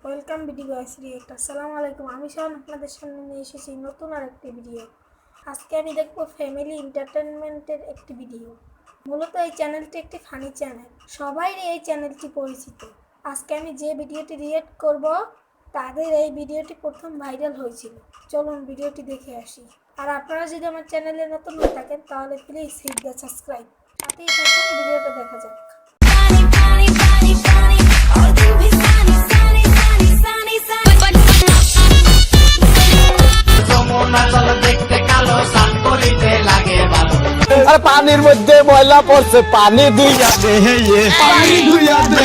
Welcome video guys react. আসসালামু আলাইকুম, আমি শাওন আপনাদের সামনে নিয়ে এসেছি নতুন আর একটি ভিডিও। আজকে আমি দেখব ফ্যামিলি এন্টারটেইনমেন্টের একটি ভিডিও। মূলত এই চ্যানেলটি একটি ফানি চ্যানেল, সবাই এই চ্যানেলটি পরিচিত। আজকে আমি যে ভিডিওটি রিয়েক্ট করব তাদের এই ভিডিওটি প্রথম ভাইরাল হয়েছিল। চলুন ভিডিওটি দেখে আসি। আর আপনারা যদি আমার চ্যানেলে নতুন হয়ে থাকেন তাহলে প্লিজ হিট দ্য সাবস্ক্রাইব, সাথেই থাকুন, ভিডিওটা দেখা যাক। আর পানির মধ্যে ময়লা পড়ছে, পানি ধুইয়া দে, পানি ধুইয়া দে।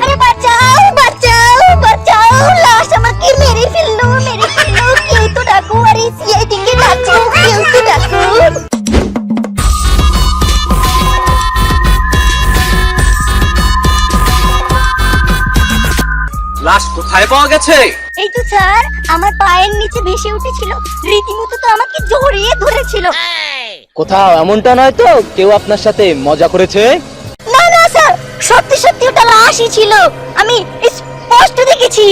अरे बचाओ बचाओ बचाओ, लाश আমাকে মেরে ফেললো কেউ তো ডাকো, আরে সিআইডি কে ডাকো, কেউ তো ডাকো। লাশ কোথায় পাওয়া গেছে? এই তো স্যার, আমার পায়ের নিচে ভেসে উঠেছিল, রীতিমতো তো আমাকে জড়িয়ে ধরেছিল। কোথাও এমনটা নয় তো কেউ আপনার সাথে মজা করেছে? না না স্যার, সত্যি সত্যি ওটা লাশই ছিল, আমি স্পষ্ট দেখেছি।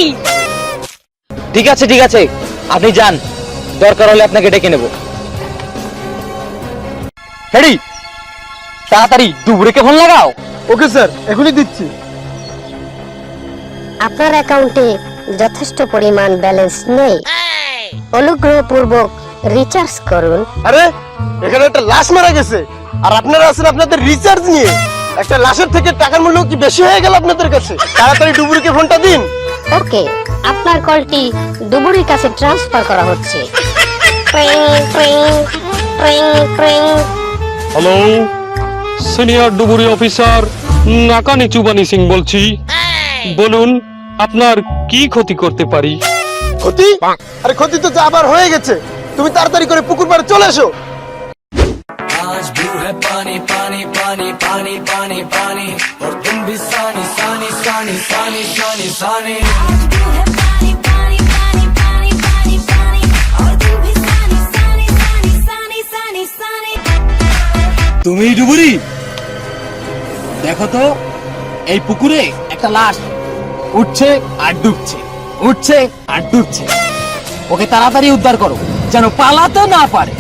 ঠিক আছে আপনি যান, দরকার হলে আপনাকে ডেকে নেব। হেডি, তাড়াতাড়ি ডুবুরিকে ফোন লাগাও। ওকে স্যার, এখনই দিচ্ছি। আপনার অ্যাকাউন্টে যথেষ্ট পরিমাণ ব্যালেন্স নেই, অনুগ্রহপূর্বক রিচার্জ করুন। আরে এখানে একটা লাশ মারা গেছে আর আপনারা আছেন আপনাদের রিচার্জ নিয়ে। একটা লাশের থেকে টাকার মূল্য কি বেশি হয়ে গেল আপনাদের কাছে? তাড়াতাড়ি ডুবুরিকে ফোনটা দিন। ওকে, আপনার কলটি ডুবুরির কাছে ট্রান্সফার করা হচ্ছে। হ্যালো, সিনিয়র ডুবুরি অফিসার নাকানি চুবানি সিং বলছি। বলুন আপনার কি ক্ষতি করতে পারি? ক্ষতি? আরে ক্ষতি তো যা আবার হয়ে গেছে, তুমি তাড়াতাড়ি করে পুকুর পাড়ে চলে এসো। आज भी है पानी पानी पानी पानी पानी पानी और तुम भी सानी सानी सानी सानी सानी सानी তুমি ডুবুরি, দেখো তো এই পুকুরে একটা লাশ উঠছে আর ডুবছে, উঠছে আর ডুবছে। ওকে তাড়াতাড়ি উদ্ধার করো যেন পালাতে না পারে।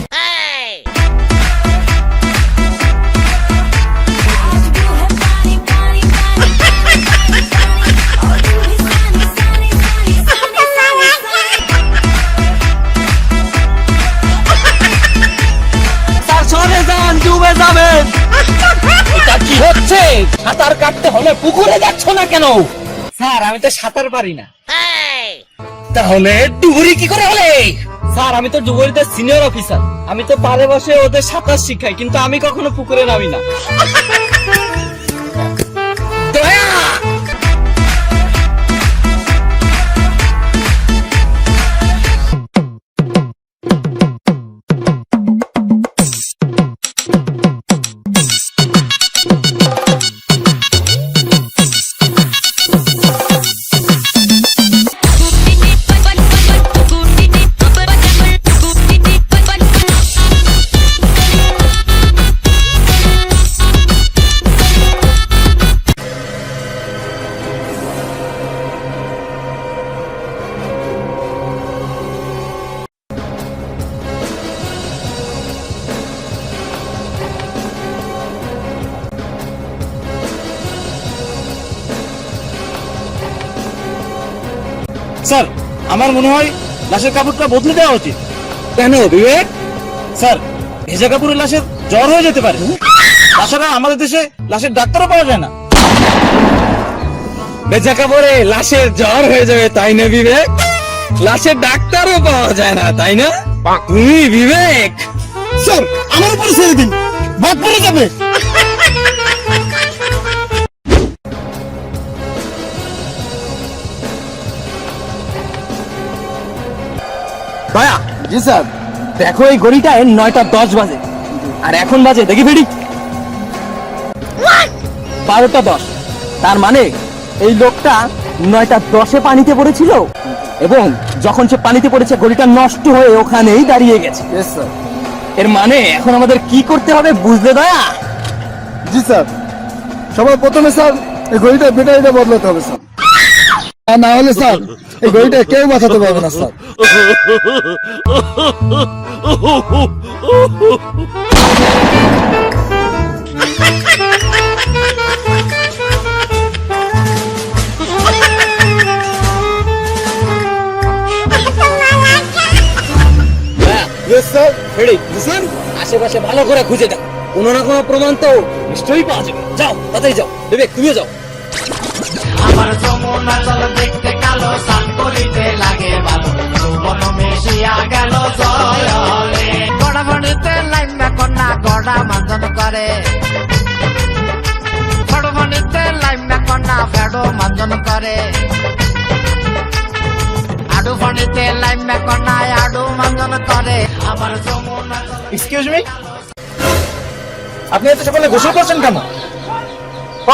ডুবে যাবেন। এটা কি হচ্ছে? সাঁতার কাটতে হলে পুকুরে যাচ্ছ না কেন? স্যার আমি তো সাঁতার পারি না। তাহলে ডুবুরি কি করে হলে? স্যার আমি তো ডুবুরিতে সিনিয়র অফিসার, আমি তো পাড়ে বসে ওদের সাঁতার শিখাই, কিন্তু আমি কখনো পুকুরে নামি না। দয়া! স্যার আমার মনে হয় লাশের কাপড়টা বদলে দেওয়া উচিত। কেন বিবেক? স্যার ভেজা কাপড়ে লাশের জ্বর হয়ে যেতে পারে, তাছাড়া আমাদের দেশে লাশের ডাক্তারও পাওয়া যায় না। ভেজা কাপড়ে লাশের জ্বর হয়ে যাবে তাই না বিবেক? লাশের ডাক্তারও পাওয়া যায় না তাই না? তুমি বিবেক? স্যার আমার উপর ছেড়ে দিন, ভাগ পড়ে যাবে। ভাইয়া। জি স্যার। দেখো এই ঘড়িটায় 9:10 বাজে, আর এখন বাজে দেখি ফেরি 12:10। তার মানে এই লোকটা 9:10 পানিতে পড়েছিল, এবং যখন সে পানিতে পড়েছে ঘড়িটা নষ্ট হয়ে ওখানেই দাঁড়িয়ে গেছে। এর মানে এখন আমাদের কি করতে হবে বুঝলে দয়া? জি স্যার, সবার প্রথমে স্যার এই ঘড়িটা ব্যাটারিটা বদলাতে হবে স্যার, আর না হলে স্যার এই ঘড়িটা কেউ বাঁচাতে পারবে না স্যার। স্যার ফেরি আশেপাশে ভালো করে খুঁজে দাও, কোনো না কোনো প্রমাণ তো নিশ্চয়ই পাওয়া যাবে। যাও তাড়াতাড়ি যাও, বিবেক তুমিও যাও। আমার যমুনা জল দেখতে কালো, স্নান করিতে লাগে ভালো, যৌবন মিশিয়া গেল জলে। গড়াবড়িতে লাইন না কন্যা গড়া মাঞ্জন করে, গড়াবড়িতে লাইন না কন্যা ফেডো মাঞ্জন করে, আডু ফণিতে লাইন না কন্যা আডু মাঞ্জন করে। আমার যমুনা এক্সকিউজ মি, আপনি এত সকালে গোসল করছেন কেন?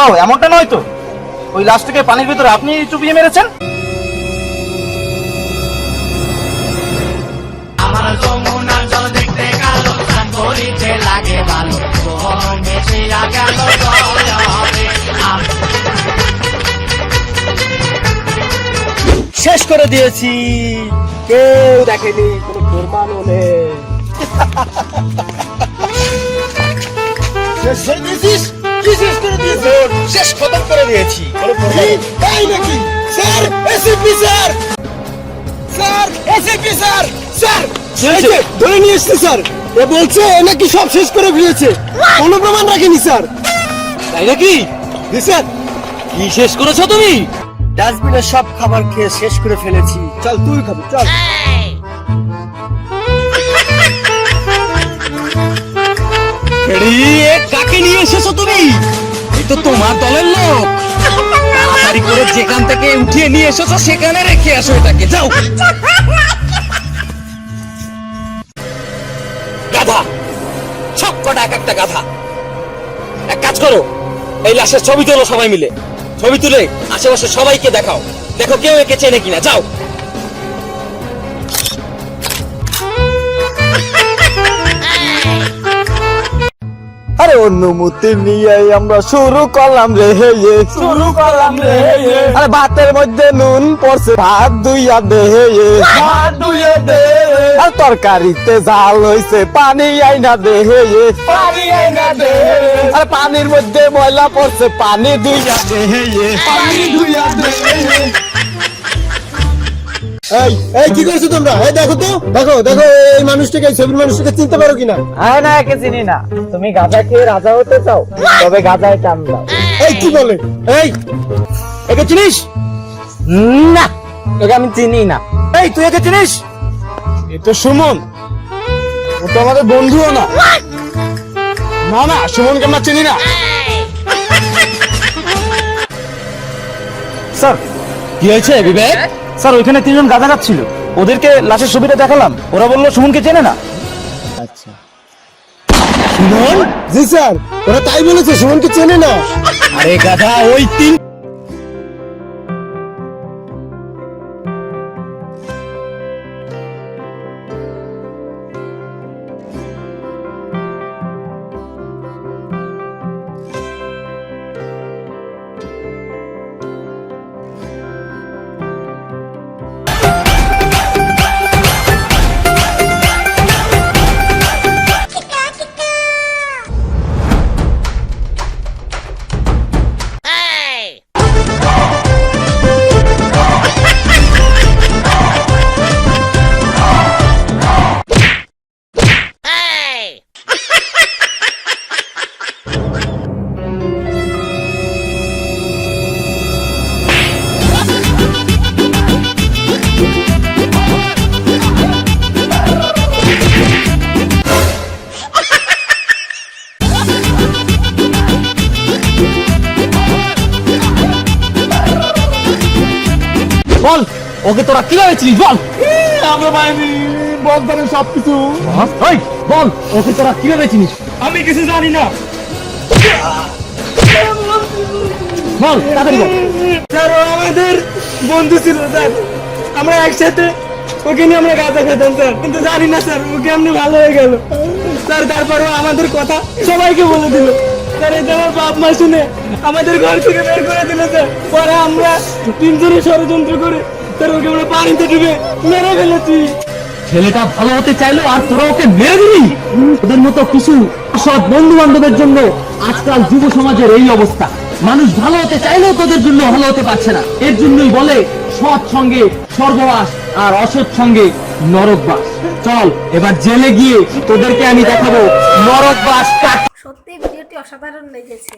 ও এমনটা নয় তো, ওই লাশটাকে পানির ভিতরে আপনি চুপিয়ে মেরেছেন? আমার যমুনার জল দেখতে কালো, স্নান করিতে লাগে ভালো, যৌবন মিশিয়া গেল জলে। শেষ করে দিয়েছি, কেউ দেখেনি, কোনো প্রমাণও নেই। শেষ করে দিয়েছিস? কি শেষ করে দিয়েছিস? শেষ খতম করে দিয়েছি। তাই নাকি? Sir, ACP sir, sir ACP sir, sir এই যে ধরে নিয়ে এসেছে স্যার, এ বলছে এ নাকি সব শেষ করে ফেলেছে, কোনো প্রমাণ রাখেনি স্যার। তাই নাকি? জি স্যার। কি শেষ করেছো তুমি? ডাস্টবিনের সব খাবার খেয়ে শেষ করে ফেলেছি। চল তুই খাবি, চল। ফেরি, এ কাকে নিয়ে এসেছো তুমি? এই তো তোমার দলের লোক। তাড়াতাড়ি করে যেখান থেকে উঠিয়ে নিয়ে এসেছো সেখানে রেখে আসো এটাকে, যাও। গাধা, সব কটা এক একটা গাধা। এক কাজ করো, এই লাশের ছবি তোলো সবাই মিলে, ছবি তুলে আশেপাশে সবাইকে দেখাও, দেখো কেউ একে চেনে কিনা, যাও। আরে অনুমতি নিয়ে আমরা শুরু করলাম রে, শুরু করলাম রে। আরে ভাতের মধ্যে নুন পড়ছে, ভাত দুইয়া দে, ভাত দুইয়া দে। আর তরকারিতে ঝাল হইছে, পানি আইনা দে, পানি আইনা দে। আর পানির মধ্যে ময়লা পড়ছে, পানি দুইয়া দে, পানি দুইয়া দে। এই এই কি করছো তোমরা? এই দেখো তো, দেখো দেখো এই মানুষটাকে, এই ছবির মানুষটাকে চিনতে পারো কিনা? হ্যাঁ না, একে চিনি না। তুমি গাঁজা খেয়ে রাজা হতে চাও, তবে গাঁজায় টান দাও। এই কি বলে? এই একে চিনিস? না, একে আমি চিনি না। এই তুই একে চিনিস? এ তো সুমন, ও তো আমাদের বন্ধুও না। না না, সুমনকে আমরা চিনি না। স্যার কি হয়েছে বিবেক? স্যার ওইখানে 3 জন গাঁজা খাচ্ছিল, ওদেরকে লাশের ছবিটা দেখালাম, ওরা বললো সুমনকে চেনে না। আচ্ছা, সুমন? জি স্যার, ওরা তাই বলেছে, সুমনকে চেনে না। আরে গাধা, ওই 3। বল, ওকে তোরা কিভাবে চিনিস বল? আমরা বস জানে সবকিছু। ওই বল, ওকে তোরা কিভাবে চিনিস? আমি কিছু জানি না বল তাড়াতাড়ি বল। স্যার, ও আমাদের বন্ধু ছিল স্যার, আমরা একসাথে ওকে নিয়ে আমরা গাঁজা খেতাম স্যার, কিন্তু জানি না স্যার ও কেমনি ভালো হয়ে গেল স্যার। তারপরও আমাদের কথা সবাইকে বলে দিল স্যার। এটা আমার বাপ মা শুনে আমাদের ঘর থেকে বের করে দিল স্যার। পরে আমরা তিনজনে ষড়যন্ত্র করে স্যার ওকে আমরা পানিতে ডুবে মেরে ফেলেছি। ছেলেটা ভালো হতে চাইলো আর তোরা ওকে মেরে দিলি। ওদের মতো কিছু সৎ বন্ধু বান্ধবের জন্য আজকাল যুব সমাজের এই অবস্থা। মানুষ ভালো হতে চাইলেও তোদের জন্য ভালো হতে পারছে না। এর জন্যই বলে সৎ সঙ্গে স্বর্গবাস আর অসৎ সঙ্গে নরকবাস। চল এবার জেলে গিয়ে তোদেরকে আমি দেখাবো নরকবাস কাট। সত্যি ভিডিওটি অসাধারণ লেগেছে।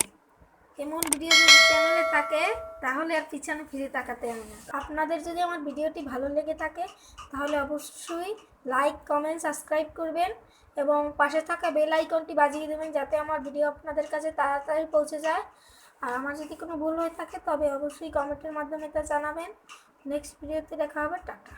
এমন ভিডিও যদি চ্যানেলে থাকে তাহলে আর পিছনে ফিরে তাকাতে হবে না। আপনাদের যদি আমার ভিডিওটি ভালো লেগে থাকে তাহলে অবশ্যই লাইক, কমেন্ট, সাবস্ক্রাইব করবেন এবং পাশে থাকা বেল আইকনটি বাজিয়ে দেবেন যাতে আমার ভিডিও আপনাদের কাছে তাড়াতাড়ি পৌঁছে যায়। আর আমার যদি কোনো ভুল হয়ে থাকে তবে অবশ্যই কমেন্টের মাধ্যমে তা জানাবেন। নেক্সট ভিডিওতে দেখা হবে। টাটা।